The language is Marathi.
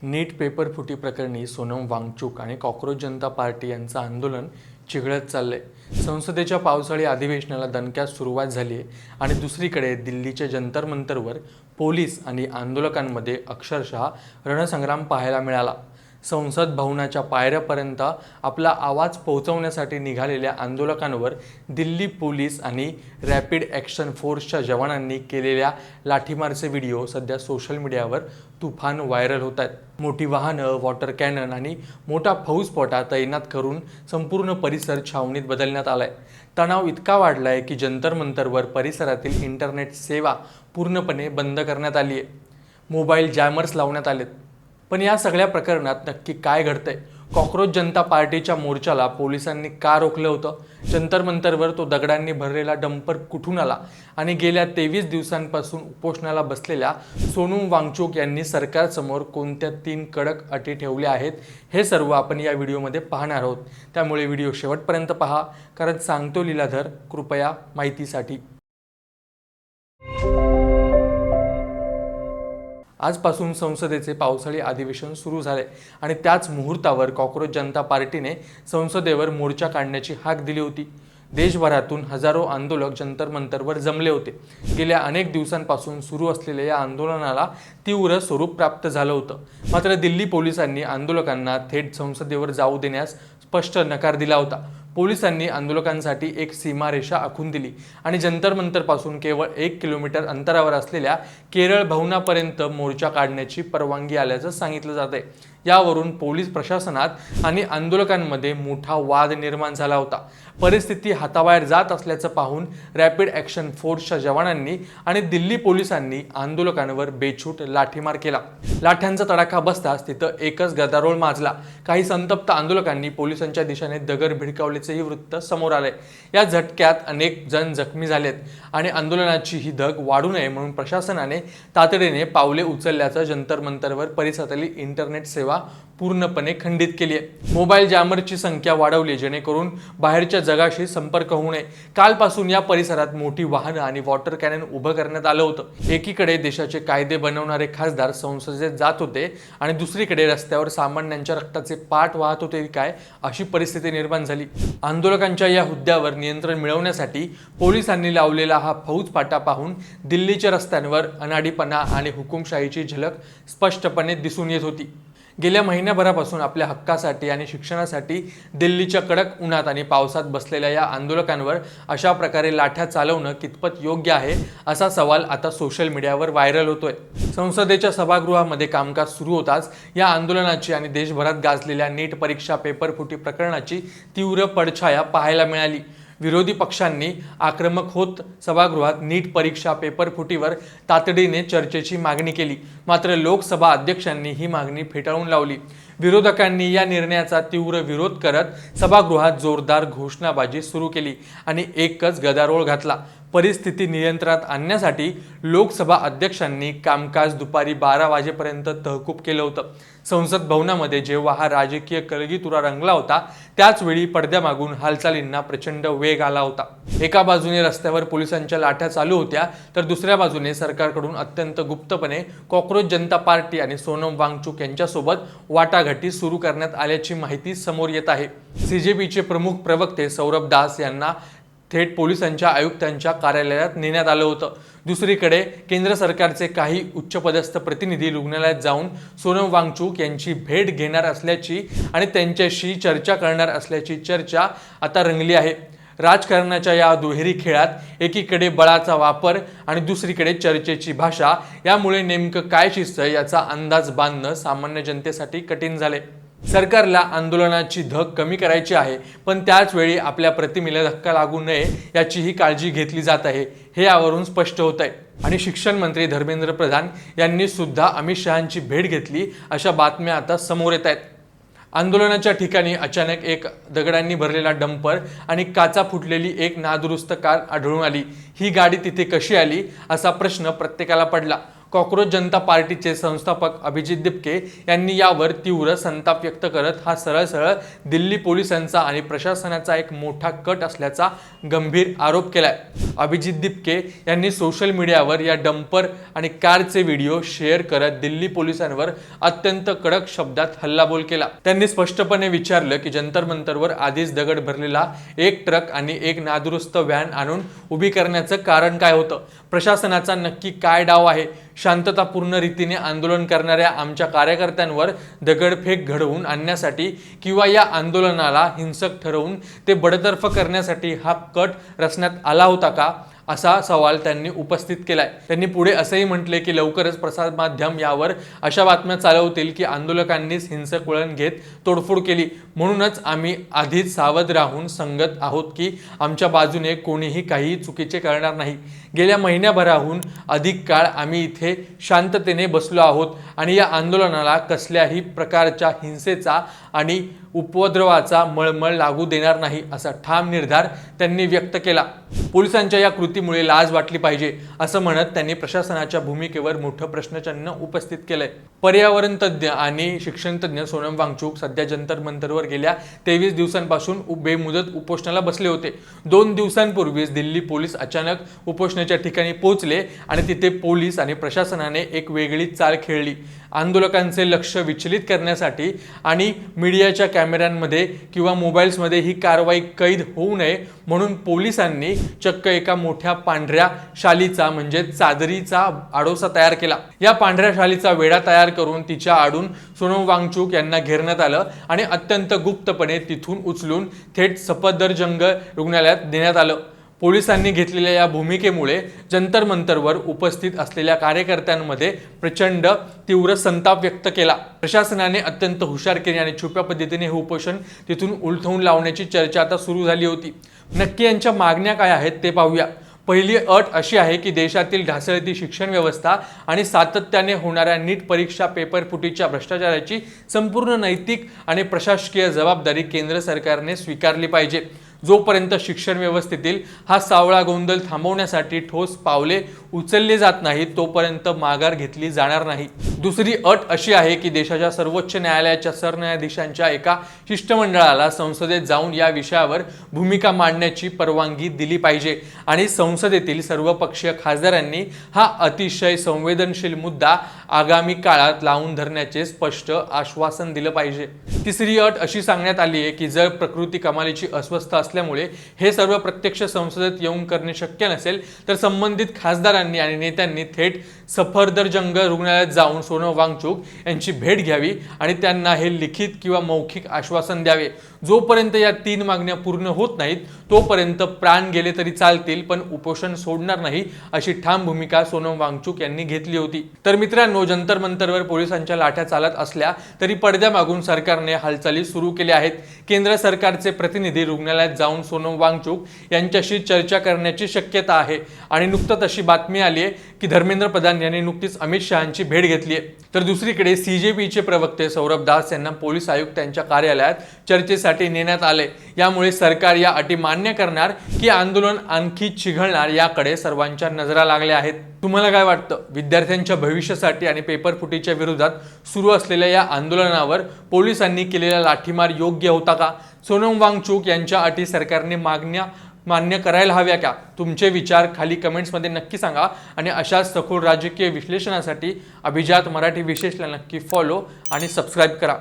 नीट पेपर फुटी प्रकरणी सोनम वांगचुक आणि कॉकरोच जनता पार्टी यांचं आंदोलन चिघळत चाललंय। संसदेच्या पावसाळी अधिवेशनाला दणक्यात सुरुवात झाली आहे आणि दुसरीकडे दिल्लीच्या जंतर मंतरवर पोलीस आणि आंदोलकांमध्ये अक्षरशः रणसंग्राम पाहायला मिळाला। संसद भवनाच्या पायऱ्यापर्यंत आपला आवाज पोहोचवण्यासाठी निघालेल्या आंदोलकांवर दिल्ली पोलीस आणि रॅपिड ॲक्शन फोर्सच्या जवानांनी केलेल्या लाठीमारचे व्हिडिओ सध्या सोशल मीडियावर तुफान व्हायरल होत आहेत। मोठी वाहनं, वॉटर कॅनन आणि मोठा फौजपोटा तैनात करून संपूर्ण परिसर छावणीत बदलण्यात आलाय। तणाव इतका वाढलाय की जंतर मंतरवर परिसरातील इंटरनेट सेवा पूर्णपणे बंद करण्यात आली आहे। मोबाईल जॅमर्स लावण्यात आलेत। पण या सगळ्या प्रकरणात नक्की काय घडतंय? कॉकरोच जनता पार्टीच्या मोर्चाला पोलिसांनी का रोखलं होतं? जंतर मंतरवर तो दगडांनी भरलेला डंपर कुठून आला? आणि गेल्या 23 दिवसांपासून उपोषणाला बसलेल्या सोनम वांगचुक यांनी सरकारसमोर कोणत्या 3 कडक अटी ठेवल्या आहेत, हे सर्व आपण या व्हिडिओमध्ये पाहणार आहोत। त्यामुळे व्हिडिओ शेवटपर्यंत पहा, कारण सांगतो लीलाधर, कृपया माहितीसाठी। आजपासून संसदेचे पावसाळी अधिवेशन सुरू झाले आणि त्याच मुहूर्तावर कॉकरोच जनता पार्टीने संसदेवर मोर्चा काढण्याची हाक दिली होती। देशभरातून हजारो आंदोलक जंतर मंतरवर जमले होते। गेल्या अनेक दिवसांपासून सुरू असलेल्या या आंदोलनाला तीव्र स्वरूप प्राप्त झालं होतं। मात्र दिल्ली पोलिसांनी आंदोलकांना थेट संसदेवर जाऊ देण्यास स्पष्ट नकार दिला होता। पोलिसांनी आंदोलकांसाठी एक सीमारेषा आखून दिली आणि जंतर मंतरपासून केवळ 1 किलोमीटर अंतरावर असलेल्या केरळ भवनापर्यंत मोर्चा काढण्याची परवानगी आल्याचं सांगितलं जातंय। यावरून पोलीस प्रशासनात आणि आंदोलकांमध्ये मोठा वाद निर्माण झाला होता। परिस्थिती हाताबाहेर जात असल्याचं पाहून रॅपिड ॲक्शन फोर्सच्या जवानांनी आणि दिल्ली पोलिसांनी आंदोलकांवर बेछूट लाठीमार केला। लाठ्यांचा तडाखा बसताच तिथं एकच गदारोळ माजला। काही संतप्त आंदोलकांनी पोलिसांच्या दिशेने दगड भिडकावल्याचंही वृत्त समोर आलंय। या झटक्यात अनेक जण जखमी झालेत आणि आंदोलनाची ही धग वाढू नये म्हणून प्रशासनाने तातडीने पावले उचलल्याचं जंतर मंतरवर परिसरातली इंटरनेट सेवा पूर्णपणे खंडित केली आहे। मोबाईल जॅमरची संख्या वाढवली जेणेकरून बाहेरच्या जगाशी संपर्क होऊ नये। कालपासून या परिसरात मोठी वाहनं आणि वॉटर कॅनन उभं करण्यात आलं होतं। एकीकडे देशाचे कायदे बनवणारे खासदार संसदेत जात होते आणि दुसरीकडे रस्त्यावर सामान्यांच्या रक्ताचे पाट वाहत होते काय, अशी परिस्थिती निर्माण झाली। आंदोलकांच्या या हुद्द्यावर नियंत्रण मिळवण्यासाठी पोलिसांनी लावलेला हा फौजफाटा पाहून दिल्लीच्या रस्त्यांवर अनाडीपणा आणि हुकुमशाहीची झलक स्पष्टपणे दिसून येत होती। गेल्या महिन्याभरापासून आपल्या हक्कासाठी आणि शिक्षणासाठी दिल्लीच्या कडक उन्हात आणि पावसात बसलेल्या या आंदोलकांवर अशा प्रकारे लाठ्या चालवणं कितपत योग्य आहे, असा सवाल आता सोशल मीडियावर व्हायरल होतोय। संसदेच्या सभागृहामध्ये कामकाज सुरू होताच या आंदोलनाची आणि देशभरात गाजलेल्या नीट परीक्षा पेपर फुटी प्रकरणाची तीव्र पडछाया पाहायला मिळाली। विरोधी पक्षांनी आक्रमक होत सभागृहात नीट परीक्षा पेपर फुटीवर तातडीने चर्चेची मागणी केली। मात्र लोकसभा अध्यक्षांनी ही मागणी फेटाळून लावली। विरोधकांनी या निर्णयाचा तीव्र विरोध करत सभागृहात जोरदार घोषणाबाजी सुरू केली आणि एकच गदारोळ घातला। परिस्थिती नियंत्रणात आणण्यासाठी लोकसभा अध्यक्षांनी कामकाज दुपारी 12 वाजेपर्यंत तहकूब केलं होतं। संसद भवनामध्ये जेव्हा हा राजकीय कलगीतुरा रंगला होता, त्याचवेळी पडद्यामागून हालचालींना प्रचंड वेग आला होता। एका बाजूने रस्त्यावर पोलिसांच्या लाठ्या चालू होत्या, तर दुसऱ्या बाजूने सरकारकडून अत्यंत गुप्तपणे कॉकरोच जनता पार्टी आणि सोनम वांगचुक यांच्यासोबत वाटाघाटी सुरू करण्यात आल्याची माहिती समोर येत आहे। CJPचे प्रमुख प्रवक्ते सौरभ दास यांना थेट पोलिसांच्या आयुक्तांच्या कार्यालयात नेण्यात आलं होतं। दुसरीकडे केंद्र सरकारचे काही उच्चपदस्थ प्रतिनिधी रुग्णालयात जाऊन सोनम वांगचुक यांची भेट घेणार असल्याची आणि त्यांच्याशी चर्चा करणार असल्याची चर्चा आता रंगली आहे। राजकारणाच्या या दुहेरी खेळात एकीकडे बळाचा वापर आणि दुसरीकडे चर्चेची भाषा, यामुळे नेमकं काय शिजतंय याचा अंदाज बांधणं सामान्य जनतेसाठी कठीण झाले। सरकारला आंदोलनाची धग कमी करायची आहे, पण त्याच वेळी आपल्या प्रतिमेला धक्का लागू नये याचीही काळजी घेतली जात आहे, हे यावरून स्पष्ट होत आहे। आणि शिक्षण मंत्री धर्मेंद्र प्रधान यांनी सुद्धा अमित शहांची भेट घेतली, अशा बातम्या आता समोर येत आहेत। आंदोलनाच्या ठिकाणी अचानक एक दगडांनी भरलेला डंपर आणि काचा फुटलेली एक नादुरुस्त कार आढळून आली। ही गाडी तिथे कशी आली, असा प्रश्न प्रत्येकाला पडला। कॉक्रोच जनता पार्टीचे संस्थापक अभिजित दिपके यांनी यावर तीव्र संताप व्यक्त करत हा सरळ दिल्ली पोलिसांचा आणि प्रशासनाचा एक मोठा कट असल्याचा गंभीर आरोप केलाय। अभिजित दिपके यांनी सोशल मीडियावर या डंपर आणि कारचे व्हिडिओ शेअर करत दिल्ली पोलिसांवर अत्यंत कडक शब्दात हल्लाबोल केला। त्यांनी स्पष्टपणे विचारलं की जंतर मंतरवर आधीच दगड भरलेला एक ट्रक आणि एक नादुरुस्त व्हॅन आणून उभी करण्याचं कारण काय होतं? प्रशासनाचा नक्की काय डाव आहे? शांततापूर्ण रीतीने आंदोलन करणाऱ्या आमच्या कार्यकर्त्यांवर दगडफेक घडवून आणण्यासाठी किंवा या आंदोलनाला हिंसक ठरवून ते बडतर्फ करण्यासाठी हा कट रचण्यात आला होता का, असा सवाल त्यांनी उपस्थित केलाय। त्यांनी पुढे असेही म्हटले की लवकरच प्रसार माध्यम यावर अशा बातम्या चालवतील की आंदोलकांनीच हिंसक वळण घेत तोडफोड केली, म्हणूनच आम्ही आधीच सावध राहून सांगत आहोत की आमच्या बाजूने कोणीही काही चुकीचे करणार नाही। गेल्या महिन्याभराहून अधिक काळ आम्ही इथे शांततेने बसलो आहोत आणि या आंदोलनाला कसल्याही प्रकारच्या हिंसेचा आणि उपद्रवाचा मळमळ लागू देणार नाही, असा ठाम निर्धार त्यांनी व्यक्त केला। पोलिसांच्या या कृतीमुळे लाज वाटली पाहिजे असं म्हणत त्यांनी प्रशासनाच्या भूमिकेवर मोठं प्रश्नचिन्ह उपस्थित केलंय। पर्यावरण तज्ज्ञ आणि शिक्षण तज्ज्ञ सोनम वांगचुक सध्या जंतर मंतरवर गेल्या 23 दिवसांपासून बेमुदत उपोषणाला बसले होते। 2 दिवसांपूर्वीच दिल्ली पोलीस अचानक उपोषणाच्या ठिकाणी पोहोचले आणि तिथे पोलीस आणि प्रशासनाने एक वेगळी चाल खेळली। आंदोलकांचे लक्ष विचलित करण्यासाठी आणि मीडियाच्या कॅमेऱ्यांमध्ये किंवा मोबाईल्समध्ये ही कारवाई कैद होऊ नये म्हणून पोलिसांनी चक्क एका मोठ्या पांढऱ्या शालीचा म्हणजे चादरीचा आडोसा तयार केला। या पांढऱ्या शालीचा वेढा तयार करून तिच्या आडून सोनम वांगचुक यांना घेरण्यात आलं आणि अत्यंत गुप्तपणे तिथून उचलून थेट सफदरजंग रुग्णालयात नेण्यात आलं। पोलिसांनी घेतलेल्या या भूमिकेमुळे जंतर मंतरवर उपस्थित असलेल्या कार्यकर्त्यांमध्ये प्रचंड तीव्र संताप व्यक्त केला। प्रशासनाने अत्यंत हुशारकीने आणि छुप्या पद्धतीने हे उपोषण तिथून उलथवून लावण्याची चर्चा आता सुरू झाली होती। नक्की यांच्या मागण्या काय आहेत ते पाहूया। पहिली अट अशी आहे की देशातील ढासळती शिक्षण व्यवस्था आणि सातत्याने होणाऱ्या नीट परीक्षा पेपर फुटीच्या भ्रष्टाचाराची संपूर्ण नैतिक आणि प्रशासकीय जबाबदारी केंद्र सरकारने स्वीकारली पाहिजे। जोपर्यंत शिक्षण व्यवस्थेतील हा सावळा गोंधळ थांबवण्यासाठी ठोस पावले उचलले जात नाहीत तोपर्यंत माघार घेतली जाणार नाही। दुसरी अट अशी आहे की देशाच्या सर्वोच्च न्यायालयाच्या सरन्यायाधीशांच्या एका शिष्टमंडळाला संसदेत जाऊन या विषयावर भूमिका मांडण्याची परवानगी दिली पाहिजे आणि संसदेतील सर्वपक्षीय खासदारांनी हा अतिशय संवेदनशील मुद्दा आगामी काळात लावून धरण्याचे स्पष्ट आश्वासन दिलं पाहिजे। तिसरी अट अशी सांगण्यात आली आहे की जर प्रकृती कमालीची अस्वस्थ असल्यामुळे हे सर्व प्रत्यक्ष संसदेत येऊन करणे शक्य नसेल तर संबंधित खासदारांनी आणि नेत्यांनी थेट सफदरजंग रुग्णालयात जाऊन सोनम वांगचुक यांची भेट घ्यावी आणि त्यांना हे लिखित किंवा मौखिक आश्वासन द्यावे। जोपर्यंत या 3 मागण्या पूर्ण होत नाहीत तोपर्यंत प्राण गेले तरी चालतील पण उपोषण सोडणार नाही, अशी ठाम भूमिका सोनम वांगचुक यांनी घेतली होती। तर मित्रांनो, जंतर मंतरवर पोलिसांच्या लाठ्या चालत असल्या तरी पडद्यामागून सरकारने हालचाली सुरू केल्या आहेत। केंद्र सरकारचे प्रतिनिधी रुग्णालयात जाऊन सोनम वांगचुक यांच्याशी चर्चा करण्याची शक्यता आहे आणि नुकतंच अशी बातमी आली आहे की धर्मेंद्र प्रधान यांनी नुकतीच अमित शहांची भेट घेतली आहे। तर दुसरीकडे सीजेपीचे प्रवक्ते सौरभ दास यांना पोलीस आयुक्तांच्या कार्यालयात चर्चेसाठी नेण्यात आले। यामुळे सरकार या अटी मान्य करणार की आंदोलन आणखी चिघळणार याकडे सर्वांच्या नजरा लागल्या आहेत। तुम्हाला काय वाटतं? विद्यार्थ्यांच्या भविष्यासाठी आणि पेपर फुटीच्या विरोधात सुरू असलेल्या या आंदोलनावर पोलिसांनी केलेला लाठीमार योग्य होता का? सोनम वांगचुक यांच्या अटी सरकारने मान्य करायला हव्या का? तुमचे विचार खाली कमेंट्समध्ये नक्की सांगा आणि अशाच सखोल राजकीय विश्लेषणासाठी अभिजात मराठी विशेषला नक्की फॉलो आणि सबस्क्राईब करा।